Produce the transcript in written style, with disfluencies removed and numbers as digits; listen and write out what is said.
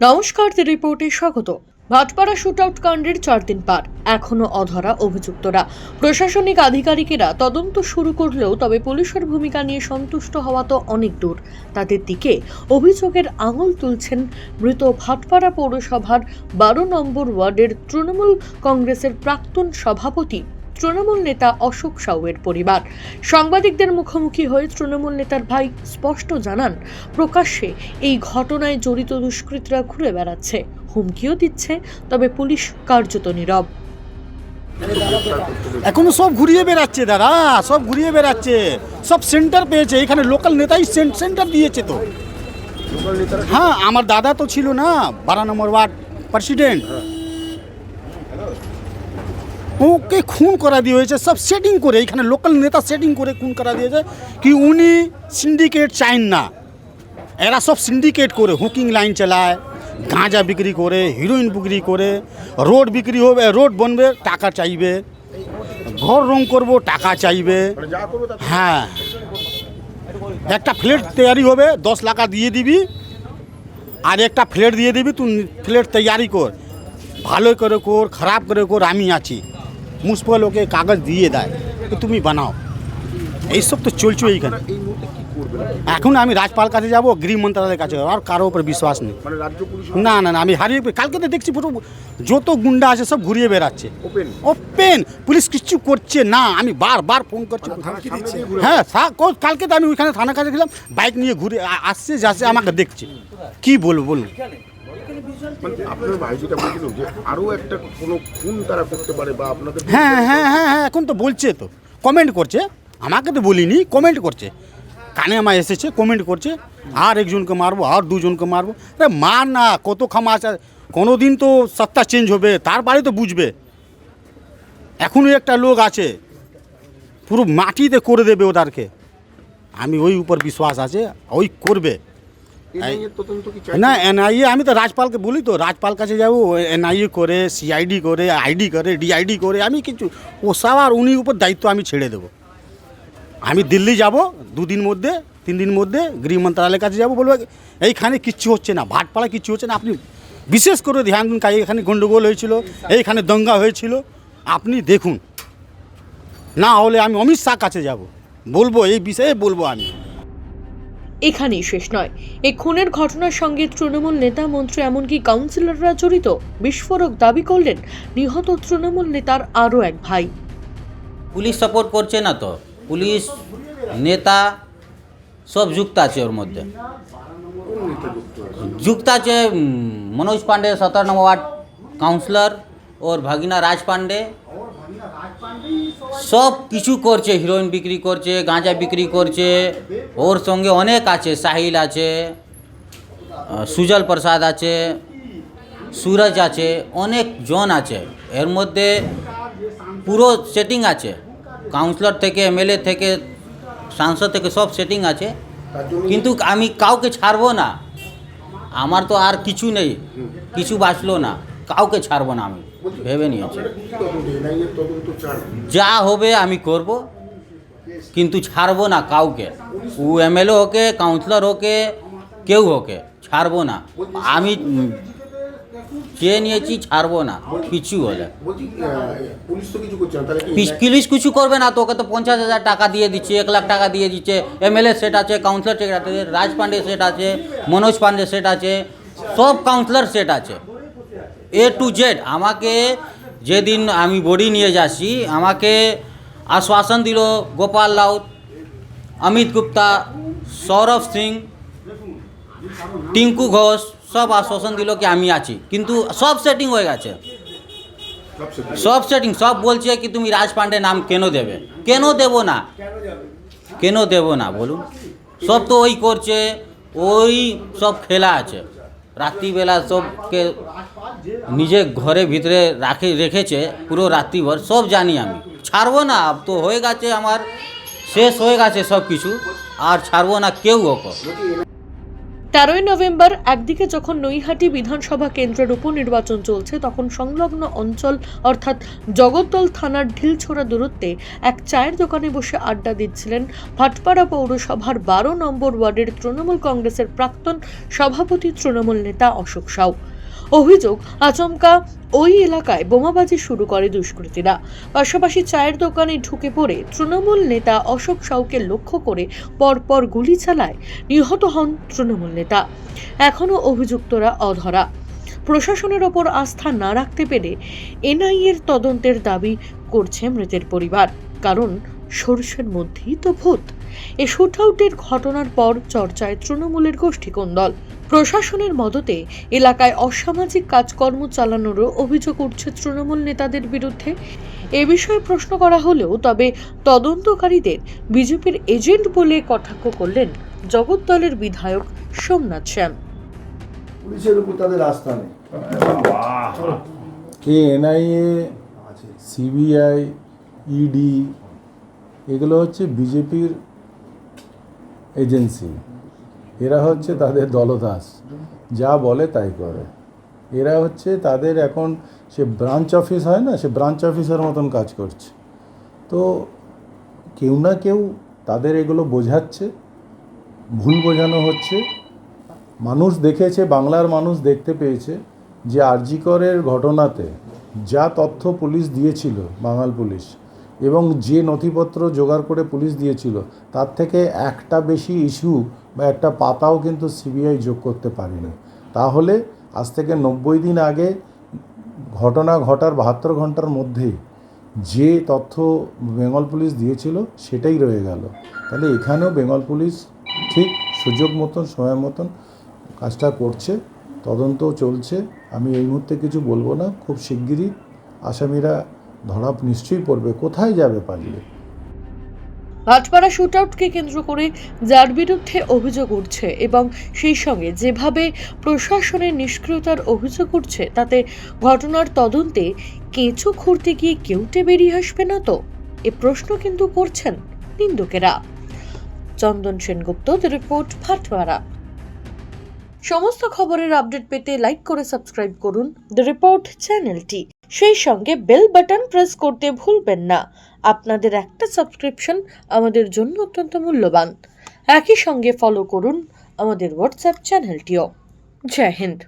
নমস্কার, দি রিপোর্টে স্বাগত। ভাটপাড়া শুটআউট কাণ্ডের 4 দিন পার, এখনো অধরা অভিযুক্তরা। প্রশাসনিক আধিকারিকেরা তদন্ত শুরু করলেও তবে পুলিশের ভূমিকা নিয়ে সন্তুষ্ট হওয়া তো অনেক দূর। তাদের দিকে অভিযোগের আঙুল তুলছেন মৃত ভাটপাড়া পৌরসভার 12 নম্বর ওয়ার্ডের তৃণমূল কংগ্রেসের প্রাক্তন সভাপতি তৃণমূল নেতা অশোক সাউয়ের পরিবার। সাংবাদিকদের মুখোমুখি হয়ে তৃণমূল নেতার ভাই স্পষ্ট জানান, প্রকাশ্যে এই ঘটনায় জড়িত দুষ্কৃতীরা ঘুরে বেড়াচ্ছে, হুমকিও দিচ্ছে, তবে পুলিশ কার্যত নীরব। এখনো সব ঘুরিয়ে বেড়াচ্ছে দাদা, সব ঘুরিয়ে বেড়াচ্ছে, সব সেন্টার পেয়েছে। এখানে লোকাল নেতাই সেন্টার দিয়েছে তো। হ্যাঁ, আমার দাদা তো ছিল না 12 নম্বর ওয়ার্ড প্রেসিডেন্ট, ওকে খুন করা দিয়ে হয়েছে সব সেটিং করে। এখানে লোকাল নেতা সেটিং করে খুন করা দিয়েছে কি উনি সিন্ডিকেট চাইন না, এরা সব সিন্ডিকেট করে হুকিং লাইন চালায়, গাঁজা বিক্রি করে, হিরোইন বিক্রি করে, রোড বিক্রি হবে, রোড বনবে টাকা চাইবে, ঘর রং করব টাকা চাইবে। হ্যাঁ, একটা ফ্ল্যাট তৈরি হবে 10 লাখ দিয়ে দিবি, আর একটা ফ্ল্যাট দিয়ে দিবি, তুই ফ্ল্যাট তৈরি কর, ভালো করে কর, খারাপ করে কর, আমি আছি। মুসপল ওকে কাগজ দিয়ে দেয় তো তুমি বানাও। এইসব তো চলছে এইখানে। এখন আমি রাজপাল কাছে যাবো, গৃহ মন্ত্রণালয়ের কাছে, আর কারো উপর বিশ্বাস নেই। না না না, আমি হারিয়ে কালকে তো দেখছি পুরো যত গুন্ডা আছে সব ঘুরিয়ে বেড়াচ্ছে ওপেন। পুলিশ কিচ্ছু করছে না, আমি বারবার ফোন করছি। হ্যাঁ, কালকে তো আমি ওইখানে থানার কাছে গেলাম, বাইক নিয়ে ঘুরে আসছে যাচ্ছে, আমাকে দেখছে। কি বলবো বলুন? আপনার ভাই যেটা বলছিল যে আরো একটা কোনো খুন তারা করতে পারে বা আপনাদের। হ্যাঁ হ্যাঁ হ্যাঁ হ্যাঁ, এখন তো বলছে, তো কমেন্ট করছে, আমাকে তো বলিনি, কমেন্ট করছে, কানে আমার এসেছে, কমেন্ট করছে আর একজনকে মারবো, আর দুজনকে মারবো। আরে মার না, কত ক্ষমা আছে, কোনো দিন তো সত্তা চেঞ্জ হবে, তারপরে তো বুঝবে। এখনও একটা লোক আছে পুরো মাটিতে করে দেবে ওদেরকে, আমি ওই উপর বিশ্বাস আছে, ওই করবে। না এনআইএ, আমি তো রাজপালকে বলি তো, রাজপাল কাছে যাবো, এনআইএ করে, সিআইডি করে, আইডি করে, ডিআইডি করে, আমি কিছু ওসব আর উনি উপর দায়িত্ব আমি ছেড়ে দেবো। আমি দিল্লি যাব 2 দিন মধ্যে, 3 দিন মধ্যে, গৃহ মন্ত্রণালয়ের কাছে যাবো, বলবো এইখানে কিচ্ছু হচ্ছে না, ভাটপাড়া কিচ্ছু হচ্ছে না, আপনি বিশেষ করে ধ্যান দিন। এখানে গণ্ডগোল হয়েছিল, এইখানে দঙ্গা হয়েছিল, আপনি দেখুন। না হলে আমি অমিত শাহ কাছে যাব, বলবো এই বিষয়ে বলবো আমি। এখানেই শেষ নয়, এই খুনের ঘটনার সঙ্গে তৃণমূল নেতা, মন্ত্রী, এমনকি কাউন্সিলররা জড়িত। বিস্ফোরক দাবি করলেন নিহত তৃণমূল নেতার আরও এক ভাই। পুলিশ সাপোর্ট করছে না তো, পুলিশ নেতা সব যুক্ত আছে ওর মধ্যে। যুক্ত আছে মনোজ পান্ডে 17 নম্বর ওয়ার্ড কাউন্সিলর, ওর ভাগিনা রাজ পান্ডে, সব কিছু করছে, হিরোইন বিক্রি করছে, গাঁজা বিক্রি করছে, ওর সঙ্গে অনেক আছে, সাহিল আছে, সুজল প্রসাদ আছে, সুরজ আছে, অনেক জন আছে এর মধ্যে। পুরো সেটিং আছে, কাউন্সিলর থেকে, এমএলএ থেকে, সাংসদ থেকে, সব সেটিং আছে। কিন্তু আমি কাউকে ছাড়বো না, আমার তো আর কিছু নেই, কিছু বাঁচলো না, কাউকে ছাড়বো না, আমি ভেবে নিয়েছি যা হবে আমি করব, কিন্তু ছাড়বো না কাউকে। ও এমএলএ হোকে, কাউন্সিলর হোকে, কেউ হোকে, ছাড়বো না। আমি চেয়ে নিয়েছি, ছাড়বো না কিছু হলে। পুলিশ কিছু করবে না তো, ওকে তো 50,000 টাকা দিয়ে দিচ্ছে, 1 লাখ টাকা দিয়ে দিচ্ছে। এমএলএ সেট আছে, কাউন্সিলর সেট আছে, রাজ পান্ডে সেট আছে, মনোজ পান্ডে সেট আছে, সব কাউন্সিলর সেট আছে, A to Z। আমাকে যেদিন আমি বডি নিয়ে যাচ্ছি, আমাকে আশ্বাসন দিল গোপাল রাউত, অমিত গুপ্তা, সৌরভ সিং, টিঙ্কু ঘোষ, সব আশ্বাসন দিল কি আমি আছি, কিন্তু সব সেটিং হয়ে গেছে, সব সেটিং। সব বলছে কি তুমি রাজ পান্ডে নাম কেন দেবে, কেন দেব না, কেন দেব না বলুন? সব তো ওই করছে, ওই সব খেলা আছে। রাত্রিবেলা সবকে নিজে ঘরে ভিতরে রেখেছে পুরো রাত্রিভর, সব জানি আমি। ছাড়বো না, তো হয়ে গেছে, আমার শেষ হয়ে গেছে সব কিছু, আর ছাড়বো না কেউ ওকে। 13ই নভেম্বর একদিকে যখন নৈহাটি বিধানসভা কেন্দ্রের উপনির্বাচন চলছে, তখন সংলগ্ন অঞ্চল অর্থাৎ জগদ্দল থানার ঢিলছোড়া দূরত্বে এক চায়ের দোকানে বসে আড্ডা দিচ্ছিলেন ভাটপাড়া পৌরসভার 12 নম্বর ওয়ার্ডের তৃণমূল কংগ্রেসের প্রাক্তন সভাপতি তৃণমূল নেতা অশোক সাউ। অভিযোগ, আচমকা ওই এলাকায় বোমাবাজি শুরু করে দুষ্কৃতীরা। পাশাপাশি চায়ের দোকানে ঢুকে পড়ে তৃণমূল নেতা অশোক সাউকে লক্ষ্য করে পরপর গুলি চালায়। নিহত হন তৃণমূল নেতা। এখনও অভিযুক্তরা অধরা। প্রশাসনের ওপর আস্থা না রাখতে পেরে এনআইএর তদন্তের দাবি করছে মৃতের পরিবার। কারণ সরষের মধ্যেই তো ভূত। এ শুটআউটের ঘটনার পর চর্চায় তৃণমূলের গোষ্ঠীকোন্দল। প্রশাসনের মদতে এলাকায় অসামাজিক কাজকর্ম চালানোরও অভিযোগ উঠছে তৃণমূল নেতাদের বিরুদ্ধে। এ বিষয়ে প্রশ্ন করা হলেও তবে তদন্তকারীদের বিজেপির এজেন্ট বলে কটাক্ষ করলেন জগদ্দলের বিধায়ক সোমনাথ শ্যাম। পুলিশের উপর তাদের আস্থা নেই। এই এনআইএ, সিবিআই, ইডি এগুলো হচ্ছে বিজেপির এজেন্সি। এরা হচ্ছে তাদের দলদাস, যা বলে তাই করে। এরা হচ্ছে তাদের এখন সে ব্রাঞ্চ অফিস হয় না, সে ব্রাঞ্চ অফিসের মতন কাজ করছে। তো কেউ না কেউ তাদের এগুলো বোঝাচ্ছে, ভুল বোঝানো হচ্ছে। মানুষ দেখেছে, বাংলার মানুষ দেখতে পেয়েছে যে আরজি করের ঘটনাতে যা তথ্য পুলিশ দিয়েছিল, বাঙাল পুলিশ, এবং যে নথিপত্র জোগাড় করে পুলিশ দিয়েছিল, তার থেকে একটা বেশি ইস্যু বা একটা পাতাও কিন্তু সিবিআই যোগ করতে পারেনি। তাহলে আজ থেকে 90 দিন আগে ঘটনা ঘটার 72 ঘন্টার মধ্যেই যে তথ্য বেঙ্গল পুলিশ দিয়েছিল সেটাই রয়ে গেল। তাহলে এখানেও বেঙ্গল পুলিশ ঠিক সুযোগ মতন, সময় মতন কাজটা করছে, তদন্তও চলছে। আমি এই মুহূর্তে কিছু বলবো না। খুব শিগগিরই আসামিরা ধরা নিশ্চয়ই পড়বে। কোথায় যাবে পালিয়ে? ভাটপাড়া শুটআউটকে কেন্দ্র করে যার বিরুদ্ধে অভিযোগ উঠছে এবং সেই সঙ্গে যেভাবে প্রশাসনের নিষ্ক্রিয়তার অভিযোগ উঠছে, তাতে ঘটনার তদন্তে কেঁচো খুঁড়তে গিয়ে কেউটে বেরিয়ে আসবে না তো? এ প্রশ্ন কিন্তু করছেন নিন্দুকেরা। চন্দন সেনগুপ্ত, দ্য রিপোর্ট, ভাটপাড়া। সমস্ত খবরের আপডেট পেতে লাইক করে সাবস্ক্রাইব করুন দ্য রিপোর্ট চ্যানেলটি। সেই সঙ্গে বেল বাটন প্রেস করতে ভুলবেন না। আপনাদের একটা সাবস্ক্রিপশন আমাদের জন্য অত্যন্ত মূল্যবান। একই সঙ্গে ফলো করুন আমাদের হোয়াটসঅ্যাপ চ্যানেলটিও। জয় হিন্দ।